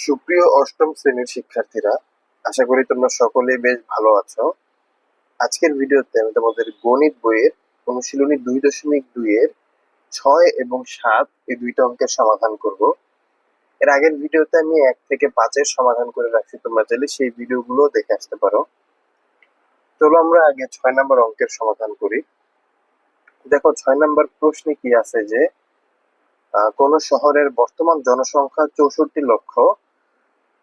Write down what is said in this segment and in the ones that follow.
সুপ্রিয় অষ্টম শ্রেণীর শিক্ষার্থীরা, আশা করি তোমরা সকলেই বেশ ভালো আছো। আজকের ভিডিওতে আমি তোমাদের গণিত বইয়ের অনুশীলনী 2.2 এর 6 এবং 7 এই দুইটা অঙ্কের সমাধান করব। এর আগের ভিডিওতে আমি 1 থেকে 5 এর সমাধান করে রাখছি, তোমরা চাইলে সেই ভিডিওগুলো দেখে আসতে পারো। চলো আমরা আগে 6 নম্বর অঙ্কের সমাধান করি। দেখো 6 নম্বর প্রশ্নে কি আছে যে কোন শহরের বর্তমান জনসংখ্যা 64 লক্ষ,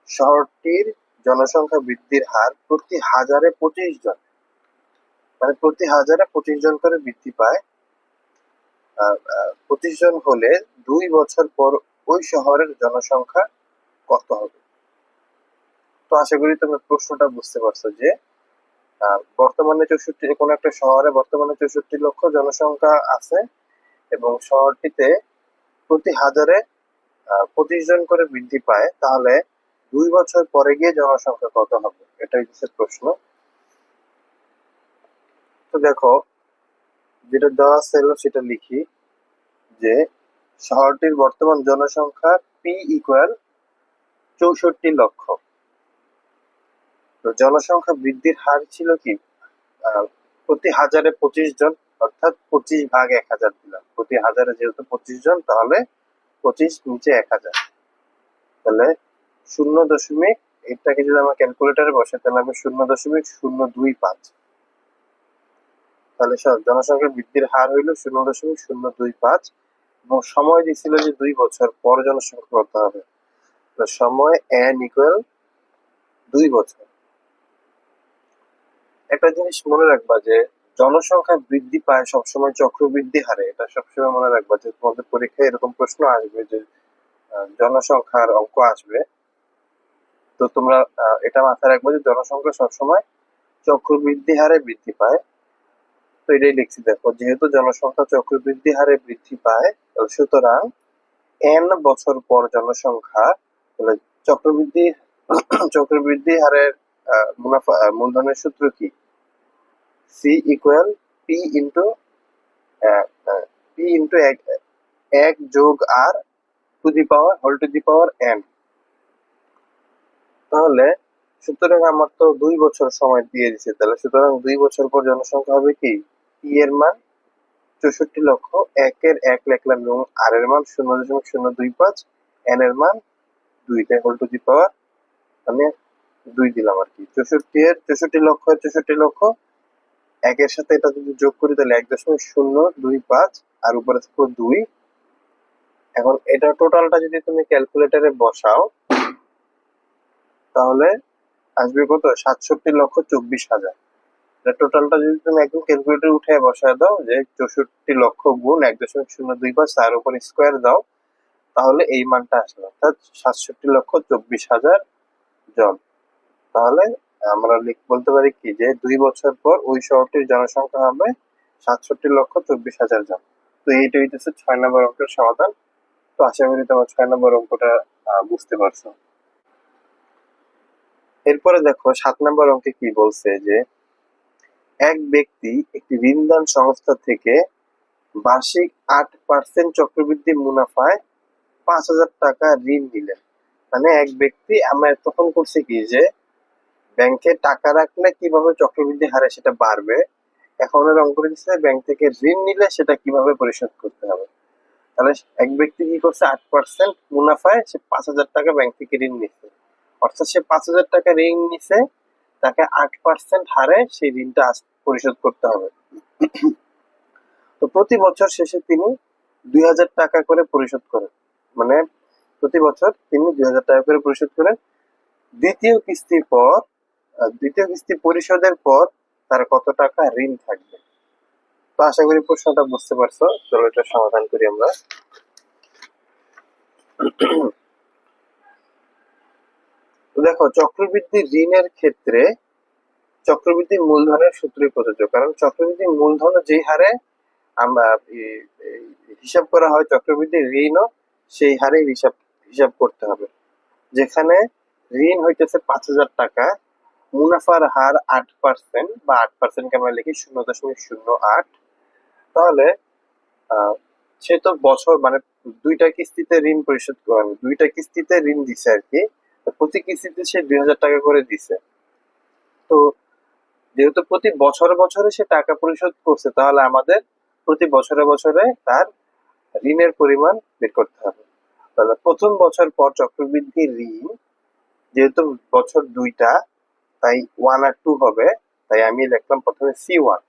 শহরটির জনসংখ্যা বৃদ্ধির হার প্রতি হাজারে 25 জন, মানে প্রতি হাজারে 25 জন করে বৃদ্ধি পায়। 25 জন হলে 2 বছর পর ওই শহরের জনসংখ্যা কত হবে? তো আশা করি তোমরা প্রশ্নটা বুঝতে পারছো যে বর্তমানে 64 কোন একটা শহরে বর্তমানে 64 লক্ষ জনসংখ্যা আছে এবং শহরটিতে প্রতি হাজারে 25 জন করে বৃদ্ধি পায়, তাহলে 2 বছর পরে গিয়ে জনসংখ্যা কত হবে, এটাই হচ্ছে প্রশ্ন। তো দেখো যেটা দেওয়া ছিল সেটা লিখি যে শহরটির বর্তমান জনসংখ্যা পি ইকুয়াল 64 লক্ষ। তো জনসংখ্যা বৃদ্ধির হার ছিল কি প্রতি হাজারে 25 জন, অর্থাৎ 25 ভাগ 1000 দিলাম। প্রতি হাজারে যেহেতু 25 জন, তাহলে 25 নিচে 1000, তাহলে 0. এটাকে যদি আমরা ক্যালকুলেটারে বসে তাহলে আমি 0.025, তাহলে জনসংখ্যা বৃদ্ধির হার হইল 0.025 এবং সময় দিছিল যে 2 বছর পর জনসংখ্যা কত হবে। সময় n ইকুয়াল 2 বছর। একটা জিনিস মনে রাখবা যে জনসংখ্যা বৃদ্ধি পায় সবসময় চক্রবৃদ্ধি হারে, এটা সবসময় মনে রাখবা যে তোমাদের পরীক্ষায় এরকম প্রশ্ন আসবে যে জনসংখ্যার অঙ্ক আসবে, তো তোমরা এটা মাথায় রাখবে যে জনসংখ্যা সবসময় চক্রবৃদ্ধি হারে বৃদ্ধি পায়। তো এটাই লিখছি, দেখো যেহেতু জনসংখ্যা চক্রবৃদ্ধি হারে বৃদ্ধি পায়, সুতরাং n বছর পর জনসংখ্যা, তাহলে চক্রবৃদ্ধি চক্রবৃদ্ধি হারের মুনাফা মূলধনের সূত্র কি? সি ইকুয়াল পি ইন্টু এক যোগ r to the power whole to the power n। তাহলে সুতরাং আমার তো 2 বছর সময় দিয়ে দিছে, তাহলে সুতরাং 2 বছর পর জনসংখ্যা হবে কি? পি এর মান 64 লক্ষ, 1 এর 1 লিখলাম এবং আর এর মান 0.025, n এর মান 2, তাই হোল টু দি পাওয়ার মানে 2 দিলাম আর কি। 64 লক্ষ 64 লক্ষ, 1 এর সাথে এটা যদি যোগ করি তাহলে 1.025 আর উপরে থাকলো 2। এখন এটা টোটালটা যদি তুমি ক্যালকুলেটরে বসাও তাহলে আসবে কত? 67,24,000। টোটালটা যদি তুমি একদম ক্যালকুলেটর উঠে বসায় দাও যে 64 লক্ষ গুণ 1.025 তার উপর স্কোয়ার দাও, তাহলে এই মানটা আসবে, অর্থাৎ 67,24,000 জন। তাহলে আমরা বলতে পারি কি যে 2 বছর পর ওই শহরটির জনসংখ্যা হবে 67,24,000 জন। তো এইটা হইতেছে 6 নম্বর অঙ্কের সমাধান। তো আশা করি তোমার 6 নম্বর অঙ্কটা বুঝতে পারছো। এরপরে দেখো 7 নম্বর অঙ্কে কি বলছে যে এক ব্যক্তি একটি ঋণদান সংস্থা থেকে বার্ষিক 8% চক্রবৃদ্ধি মুনাফায় 5,000 টাকা ঋণ নিলেন। মানে এক ব্যক্তি, আমরা তখন করছি কি যে ব্যাংকে টাকা রাখলে কিভাবে চক্রবৃদ্ধি হারে সেটা বাড়বে, এখন এর অঙ্ক দিচ্ছে ব্যাংক থেকে ঋণ নিলে সেটা কিভাবে পরিশোধ করতে হবে। তাহলে এক ব্যক্তি কি করছে, 8% মুনাফায় সে 5,000 টাকা ব্যাংক থেকে ঋণ নিচ্ছে, অর্থাৎ সে 5,000 টাকা ঋণ নিছে, তাকে 8% হারে সেই ঋণটা পরিশোধ করতে হবে। তো প্রতি বছর শেষে তিনি 2,000 টাকা করে পরিশোধ করেন, মানে প্রতি বছর তিনি 2,000 টাকা করে পরিশোধ করেন। দ্বিতীয় কিস্তি পরিশোধের পর তার কত টাকা ঋণ থাকবে? তো আশা করি প্রশ্নটা বুঝতে পারছো। চলো এটা সমাধান করি আমরা। দেখো চক্রবৃদ্ধি ঋণের ক্ষেত্রে চক্রবৃদ্ধি মূলধনের সূত্রই প্রযোজ্য, কারণ চক্রবৃদ্ধি মূলধন যেই হারে আমরা হিসাব করা হয় চক্রবৃদ্ধি ঋণও সেই হারে হিসাব করতে হবে। যেখানে ঋণ হইতেছে 5,000 টাকা, মুনাফার হার 8% বা 8% আমরা লিখি 0.08, তাহলে সে তো বছর মানে 2টা কিস্তিতে ঋণ পরিশোধ করে, 2টা কিস্তিতে ঋণ দিছে আর কি, তো প্রতি কিস্তিতে সে 2,000 টাকা করে দিছে। তো যেহেতু প্রতি বছরে বছরে সে টাকা পরিশোধ করছে, তাহলে আমাদের প্রতি বছরে বছরে তার ঋণের পরিমাণ বের করতে হবে। তাহলে প্রথম বছর পর চক্রবৃদ্ধি ঋণ, যেহেতু বছর দুইটা, তাই 1 আর 2 হবে, তাই আমি লিখলাম প্রথমে C1।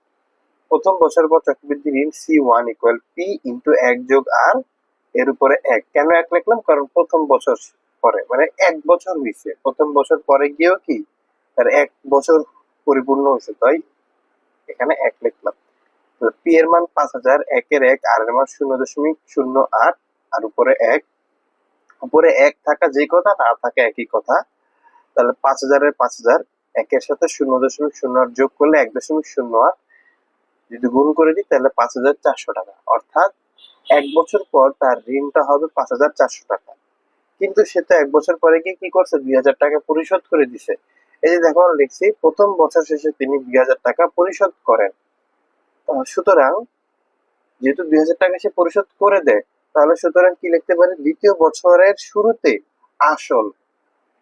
প্রথম বছর পর চক্রবৃদ্ধি ঋণ C1 ইকুয়াল P ইন্টু 1 যোগ R এর উপরে 1। কেন 1 লিখলাম? কারণ প্রথম বছর পরে, মানে 1 বছর হয়েছে, প্রথম বছর পরে গিয়েও কি তার 1 বছর পরিপূর্ণ হয়েছে, তাই এখানে 1 লিখলাম। পি এর মান 5,000, 1 এর 1, আর এর মান 0.08, আর উপরে 1। উপরে 1 থাকা যে কথা, না থাকা একই কথা। তাহলে 5,000 এর 5,000, 1 এর সাথে 0.08 যোগ করলে 1.08, যদি গুণ করে দিই তাহলে 5,400 টাকা। অর্থাৎ 1 বছর পর তার ঋণটা হবে 5,400 টাকা। কিন্তু সে তো 1 বছর পরে গিয়ে কি করছে, 2,000 টাকা পরিশোধ করে দিছে। এই যে দেখো লিখছি, প্রথম বছর শেষে তিনি 2,000 টাকা পরিশোধ করেন। সুতরাং যেহেতু 2,000 টাকা সে পরিশোধ করে দেয়, তাহলে সুতরাং কি লিখতে পারি, দ্বিতীয় বছরের শুরুতে আসল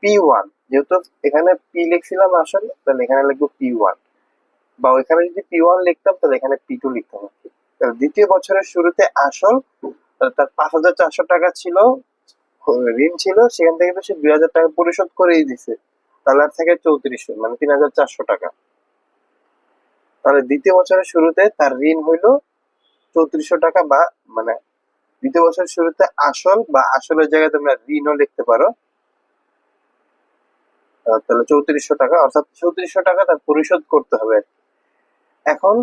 P1, যেহেতু এখানে পি লিখছিলাম আসল, তাহলে এখানে লিখবো P1, বা ওইখানে যদি P1 লিখতাম তাহলে এখানে P2 লিখতাম। তাহলে দ্বিতীয় বছরের শুরুতে আসল, তার 5,400 টাকা ছিল ঋণ ছিল, সেখান থেকে তো সে 2,000 টাকা পরিশোধ করেই দিছে, তাহলে আর থাকে 3400, মানে 3,400 টাকা। তাহলে দ্বিতীয় বছরের শুরুতে তার ঋণ হইলো 3400 টাকা, বা মানে দ্বিতীয় বছরের শুরুতে আসল, বা আসলের জায়গায় তোমরা ঋণও লিখতে পারো। তাহলে 3400 টাকা, অর্থাৎ 3400 টাকা তার পরিশোধ করতে হবে। এখন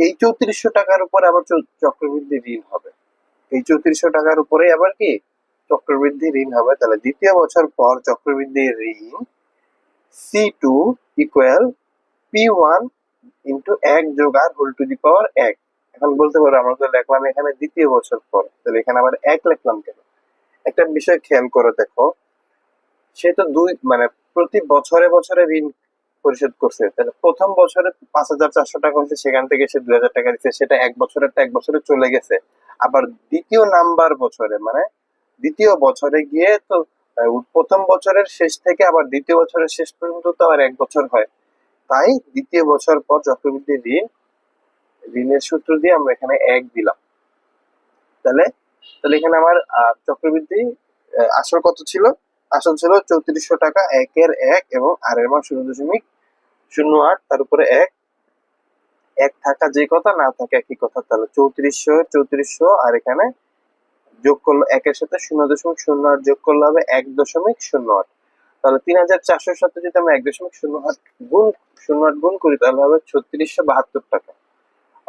এই 3400 টাকার উপর আবার চক্রবৃদ্ধি ঋণ হবে। এই 3400 টাকার উপরে আবার কি চক্রবৃদ্ধি ঋণ হবে। তাহলে দ্বিতীয় বছর পর চক্রবৃদ্ধি ঋণ C2 ইকুয়াল P1 ইন্টু 1 যোগ R হোল টু দি পাওয়ার 1। এখন বলতে পারো আমরা তো লিখলাম এখানে দ্বিতীয় বছর পর, তাহলে এখানে আবার 1 লিখলাম কেন? একটা বিষয় খেয়াল করে দেখো, সে তো মানে প্রতি বছরে বছরে ঋণ পরিশোধ করছে, তাহলে প্রথম বছরে 5,400 টাকা হচ্ছে, সেখান থেকে সে 2,000 টাকা দিচ্ছে, সেটা 1 বছরেরটা 1 বছরে চলে গেছে। আবার দ্বিতীয় নাম্বার বছরে, মানে দ্বিতীয় বছরে গিয়ে তো প্রথম বছরের শেষ থেকে আবার দ্বিতীয় বছরের শেষ পর্যন্ত তো আবার 1 বছর হয়। তাই দ্বিতীয় বছর পর চক্রবৃদ্ধি ঋণের সূত্র দিয়ে আমরা এখানে 1 দিলাম। তাহলে তাহলে এখানে আমার চক্রবৃদ্ধি আসল কত ছিল? আসল ছিল 3400 টাকা, 1 এর 1 এবং আর এর মান 0.08, তার উপরে 1 থাকা যে কথা, না থাকা একই কথা। তাহলে 3400 আর এখানে যোগ করলো 1 এর সাথে 0.08 যোগ করলে হবে 1.08। তাহলে 3,400 সাথে যদি আমরা 1.08 গুণ করি তাহলে হবে 3672 টাকা।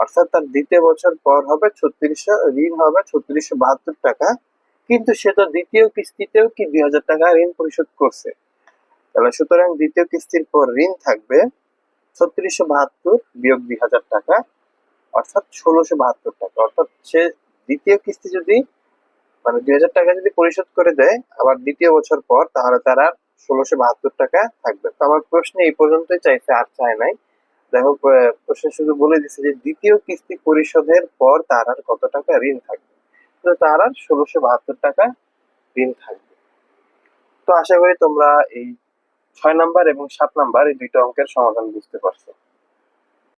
অর্থাৎ তার দ্বিতীয় বছর পর হবে 3600, ঋণ হবে 3672 টাকা। কিন্তু সে তো দ্বিতীয় কিস্তিতেও কি 2,000 টাকা ঋণ পরিশোধ করছে। তাহলে সুতরাং দ্বিতীয় কিস্তির পর ঋণ থাকবে 3672 বিয়োগ 2,000 টাকা, অর্থাৎ 1,672 টাকা। অর্থাৎ সে দ্বিতীয় কিস্তি যদি, মানে 2,000 টাকা যদি পরিশোধ করে দেয় আবার দ্বিতীয় বছর পর, তাহলে তার আর 1,672 টাকা থাকবে। তো আমার প্রশ্নে এই পর্যন্তই চাইছে, আর চায় নাই। দেখো প্রশ্ন শুধু বলে দিচ্ছে যে দ্বিতীয় কিস্তি পরিশোধের পর তার আর কত টাকা ঋণ থাকবে। তো তার আর 1,672 টাকা ঋণ থাকবে। তো আশা করি তোমরা এই 6 নাম্বার এবং 7 নাম্বার এই দুইটা অঙ্কের সমাধান বুঝতে পারছো।